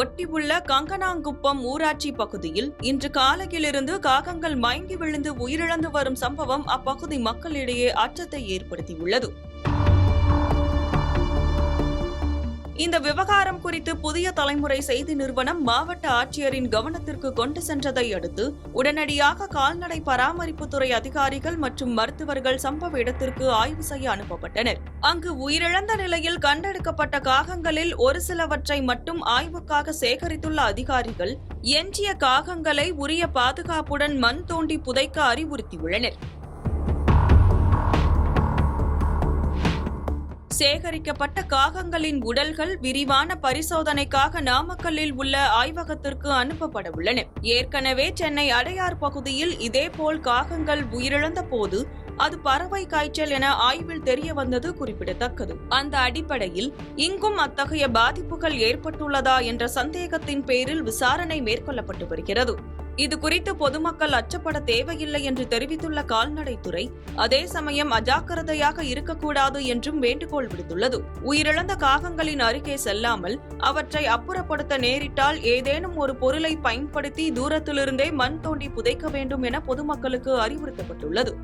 ஒட்டியுள்ள கங்கனாங்குப்பம் ஊராட்சி பகுதியில் இன்று காலையிலிருந்து காகங்கள் மயங்கி விழுந்து உயிரிழந்து வரும் சம்பவம் அப்பகுதி மக்களிடையே அச்சத்தை ஏற்படுத்தியுள்ளது. இந்த விவகாரம் குறித்து புதிய தலைமுறை செய்தி நிறுவனம் மாவட்ட ஆட்சியரின் கவனத்திற்கு கொண்டு சென்றதை அடுத்து உடனடியாக கால்நடை பராமரிப்புத்துறை அதிகாரிகள் மற்றும் மருத்துவர்கள் சம்பவ இடத்திற்கு ஆய்வு செய்ய அனுப்பப்பட்டனர். அங்கு உயிரிழந்த நிலையில் கண்டெடுக்கப்பட்ட காகங்களில் ஒரு சிலவற்றை மட்டும் ஆய்வுக்காக சேகரித்துள்ள அதிகாரிகள் எஞ்சிய காகங்களை உரிய பாதுகாப்புடன் மண் தோண்டி புதைக்க அறிவுறுத்தியுள்ளனர். சேகரிக்கப்பட்ட காகங்களின் உடல்கள் விரிவான பரிசோதனைக்காக நாமக்கல்லில் உள்ள ஆய்வகத்திற்கு அனுப்பப்பட உள்ளன. ஏற்கனவே சென்னை அடையார் பகுதியில் இதேபோல் காகங்கள் உயிரிழந்த போது அது பறவை காய்ச்சல் என ஆய்வில் தெரிய வந்தது குறிப்பிடத்தக்கது. அந்த அடிப்படையில் இங்கும் அத்தகைய பாதிப்புகள் ஏற்பட்டுள்ளதா என்ற சந்தேகத்தின் பேரில் விசாரணை மேற்கொள்ளப்பட்டு வருகிறது. இது குறித்து பொதுமக்கள் அச்சப்பட தேவையில்லை என்று தெரிவித்துள்ள கால்நடைத்துறை, அதே சமயம் அஜாக்கிரதையாக இருக்கக்கூடாது என்றும் வேண்டுகோள் விடுத்துள்ளது. உயிரிழந்த காகங்களின் அருகே செல்லாமல் அவற்றை அப்புறப்படுத்த நேரிட்டால் ஏதேனும் ஒரு பொருளை பயன்படுத்தி தூரத்திலிருந்தே மண் தோண்டி புதைக்க வேண்டும் என பொதுமக்களுக்கு அறிவுறுத்தப்பட்டுள்ளது.